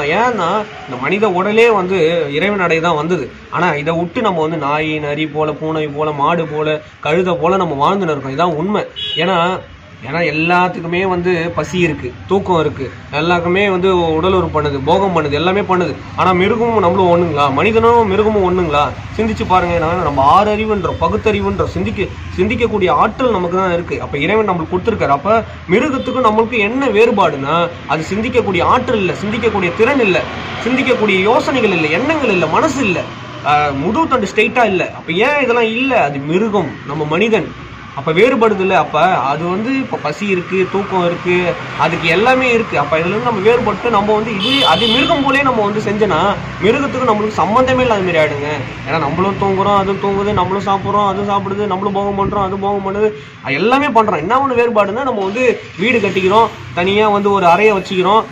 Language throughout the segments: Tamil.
ஏன்னா இந்த மனித உடலே வந்து இறைவன் அடை தான் வந்தது. ஆனா இதை விட்டு நம்ம வந்து நாய் நரி போல பூனை போல மாடு போல கழுதை போல நம்ம வாழ்ந்துன்னு இருக்கோம். இதான் உண்மை. ஏன்னா ஏன்னா எல்லாத்துக்குமே வந்து பசி இருக்கு, தூக்கம் இருக்கு, எல்லாருக்குமே வந்து உடல் உறுப்பு பண்ணுது, போகம் பண்ணுது, எல்லாமே பண்ணுது. ஆனா மிருகமும் நம்மளும் ஒண்ணுங்களா? மனிதனும் மிருகமும் ஒண்ணுங்களா? சிந்திச்சு பாருங்க. நம்ம ஆறு அறிவுன்றோம், பகுத்தறிவுன்றோம், சிந்திக்கக்கூடிய ஆற்றல் நமக்கு தான் இருக்கு. அப்ப இறைவன் நம்மளுக்கு கொடுத்துருக்காரு. அப்ப மிருகத்துக்கும் நம்மளுக்கு என்ன வேறுபாடுனா, அது சிந்திக்கக்கூடிய ஆற்றல் இல்லை, சிந்திக்கக்கூடிய திறன் இல்லை, சிந்திக்கக்கூடிய யோசனைகள் இல்லை, எண்ணங்கள் இல்லை, மனசு இல்லை, முதுகு தண்டு ஸ்ட்ரெயிட்டா இல்லை. அப்ப ஏன் இதெல்லாம் இல்லை? அது மிருகம், நம்ம மனிதன். அப்போ வேறுபடுது இல்லை? அப்போ அது வந்து இப்போ பசி இருக்குது, தூக்கம் இருக்குது, அதுக்கு எல்லாமே இருக்குது. அப்போ இதுலேருந்து நம்ம வேறுபட்டு நம்ம வந்து அது மிருகம் போலே நம்ம வந்து செஞ்சோன்னா மிருகத்துக்கு நம்மளுக்கு சம்மந்தமே இல்லாத மாதிரி ஆகிடுங்க. ஏன்னா நம்மளும் தூங்குறோம், அதுவும் தூங்குது, நம்மளும் சாப்பிட்றோம், அதுவும் சாப்பிடுது, நம்மளும் போகம் பண்ணுறோம், அது போகம் பண்ணுது, எல்லாமே பண்ணுறோம். என்ன ஒன்று வேறுபாடுன்னா, நம்ம வந்து வீடு கட்டிக்கிறோம், தனியாக வந்து ஒரு அறையை வச்சுக்கிறோம்,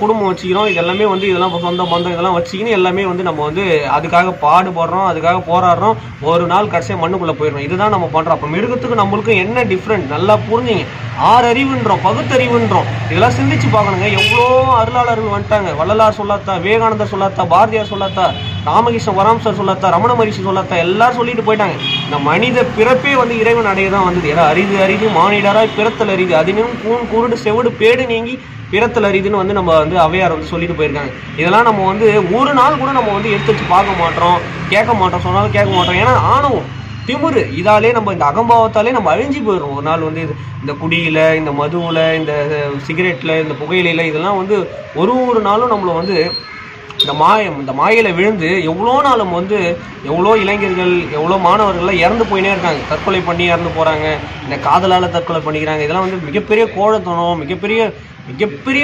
குடும்பம் வச்சுக்கிறோம், இதெல்லாமே வந்து இதெல்லாம் சொந்த பந்தம் இதெல்லாம் வச்சுக்கின்னு எல்லாமே வந்து நம்ம வந்து அதுக்காக பாடுபடுறோம், அதுக்காக போராடுறோம். ஒரு நாள் கடைசியாக மண்ணுக்குள்ளே போயிடுறோம். இதுதான் நம்ம பண்ணுறோம். அப்போ மிருகத்துக்கு நம்மளுக்கு என்ன டிஃப்ரெண்ட்? நல்லா புரிஞ்சுங்க. ஆறு அறிவுன்றோம், பகுத்தறிவுன்றோம். இதெல்லாம் சிந்திச்சு பார்க்கணுங்க. எவ்வளோ அருளாளர்கள் வந்துட்டாங்க. வள்ளலார் சொல்லாத்தா, விவேகானந்தர் சொல்லாத்தா, பாரதியார் சொல்லாத்தா, ராமகிருஷ்ண பரமஹம்சர் சொல்லாத்தா, ரமண மகரிஷி சொல்லாத்தா, எல்லாரும் சொல்லிட்டு போயிட்டாங்க. இந்த மனித பிறப்பே வந்து இறைவன் அடைய தான் வந்தது. ஏன்னா அரிது அரிது மானிடராய் பிறத்தல் அரிது, அதினும் கூன் குருடு செவிடு பேடு நீங்கி பிறத்தல் அரிதுன்னு வந்து நம்ம வந்து அவையார் வந்து சொல்லிட்டு போயிருக்காங்க. இதெல்லாம் நம்ம வந்து ஒரு நாள் கூட நம்ம வந்து எடுத்து வச்சு பார்க்க மாட்டோம், கேட்க மாட்டோம், சொன்னாலும் கேட்க மாட்டோம். ஏன்னா ஆணவம், திமுரு, இதாலே நம்ம இந்த அகம்பாவத்தாலே நம்ம அழிஞ்சு போயிடும். ஒரு நாள் வந்து இந்த குடியில், இந்த மதுவில், இந்த சிகரெட்டில், இந்த புகையிலையில், இதெல்லாம் வந்து ஒரு நாளும் நம்மளை வந்து இந்த மாயில விழுந்து எவ்வளோ நாள் நம்ம வந்து எவ்வளோ இளைஞர்கள், எவ்வளோ மாணவர்கள்லாம் இறந்து போயினே இருக்காங்க. தற்கொலை பண்ணி இறந்து போகிறாங்க, இந்த காதலால் தற்கொலை பண்ணிக்கிறாங்க. இதெல்லாம் வந்து மிகப்பெரிய கோழத்தனம், மிகப்பெரிய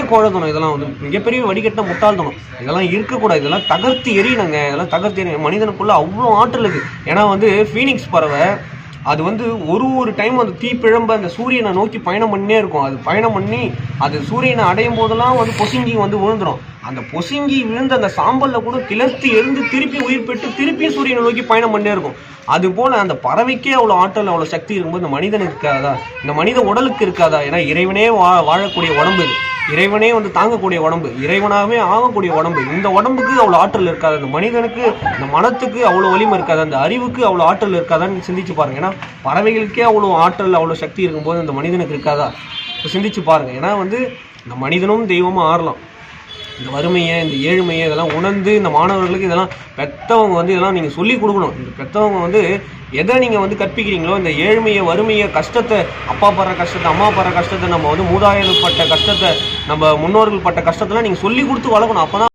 கோழத்தனம். இதெல்லாம் வந்து மிகப்பெரிய வடிகட்ட முட்டாள்தனம். இதெல்லாம் இருக்கக்கூடாது. இதெல்லாம் தகர்த்து எறியணுங்க. இதெல்லாம் தகர்த்து எறிய மனிதனுக்குள்ள அவ்வளோ ஆற்றல் இருக்குது. ஏன்னா வந்து ஃபீனிக்ஸ் பறவை அது வந்து ஒரு டைம் அந்த தீப்பிழம்ப அந்த சூரியனை நோக்கி பயணம் பண்ணினே இருக்கும். அது பயணம் பண்ணி அது சூரியனை அடையும் போதெல்லாம் வந்து பொசுங்கி வந்து விழுந்துடும். அந்த பொசுங்கி விழுந்த அந்த சாம்பலில் கூட கிளர்த்து எழுந்து திருப்பி உயிர் பெற்று திருப்பியும் சூரியனை நோக்கி பயணம் பண்ணே இருக்கும். அது போல் அந்த பறவைக்கே அவ்வளோ ஆற்றல், அவ்வளோ சக்தி இருக்கும்போது இந்த மனிதனுக்கு இருக்காதா? இந்த மனித உடலுக்கு இருக்காதா? ஏன்னா இறைவனே வாழக்கூடிய உடம்பு இது, இறைவனே வந்து தாங்கக்கூடிய உடம்பு, இறைவனாகவே ஆகக்கூடிய உடம்பு. இந்த உடம்புக்கு அவ்வளோ ஆற்றல் இருக்காது, அந்த மனிதனுக்கு, இந்த மனத்துக்கு அவ்வளோ வலிமை இருக்காது, அந்த அறிவுக்கு அவ்வளோ ஆற்றல் இருக்காதான்னு சிந்திச்சு பாருங்க. ஏன்னா பறவைகளுக்கே அவ்வளோ ஆற்றல், அவ்வளோ சக்தி இருக்கும்போது இந்த மனிதனுக்கு இருக்காதா? இப்போ சிந்திச்சு பாருங்க. ஏன்னா வந்து இந்த மனிதனும் தெய்வமாக ஆறலாம். இந்த வறுமையை, இந்த ஏழ்மையை இதெல்லாம் உணர்ந்து இந்த மாணவர்களுக்கு இதெல்லாம் பெற்றவங்க வந்து இதெல்லாம் நீங்கள் சொல்லிக் கொடுக்கணும். இந்த பெற்றவங்க வந்து எதை நீங்கள் வந்து கற்பிக்கிறீங்களோ, இந்த ஏழ்மையை, வறுமையை, கஷ்டத்தை, அப்பா படுற கஷ்டத்தை, அம்மா படுற கஷ்டத்தை, நம்ம வந்து மூதாதையர்கள் பட்ட கஷ்டத்தை, நம்ம முன்னோர்கள் பட்ட கஷ்டத்தெல்லாம் நீங்கள் சொல்லி கொடுத்து வளர்க்கணும். அப்போ தான்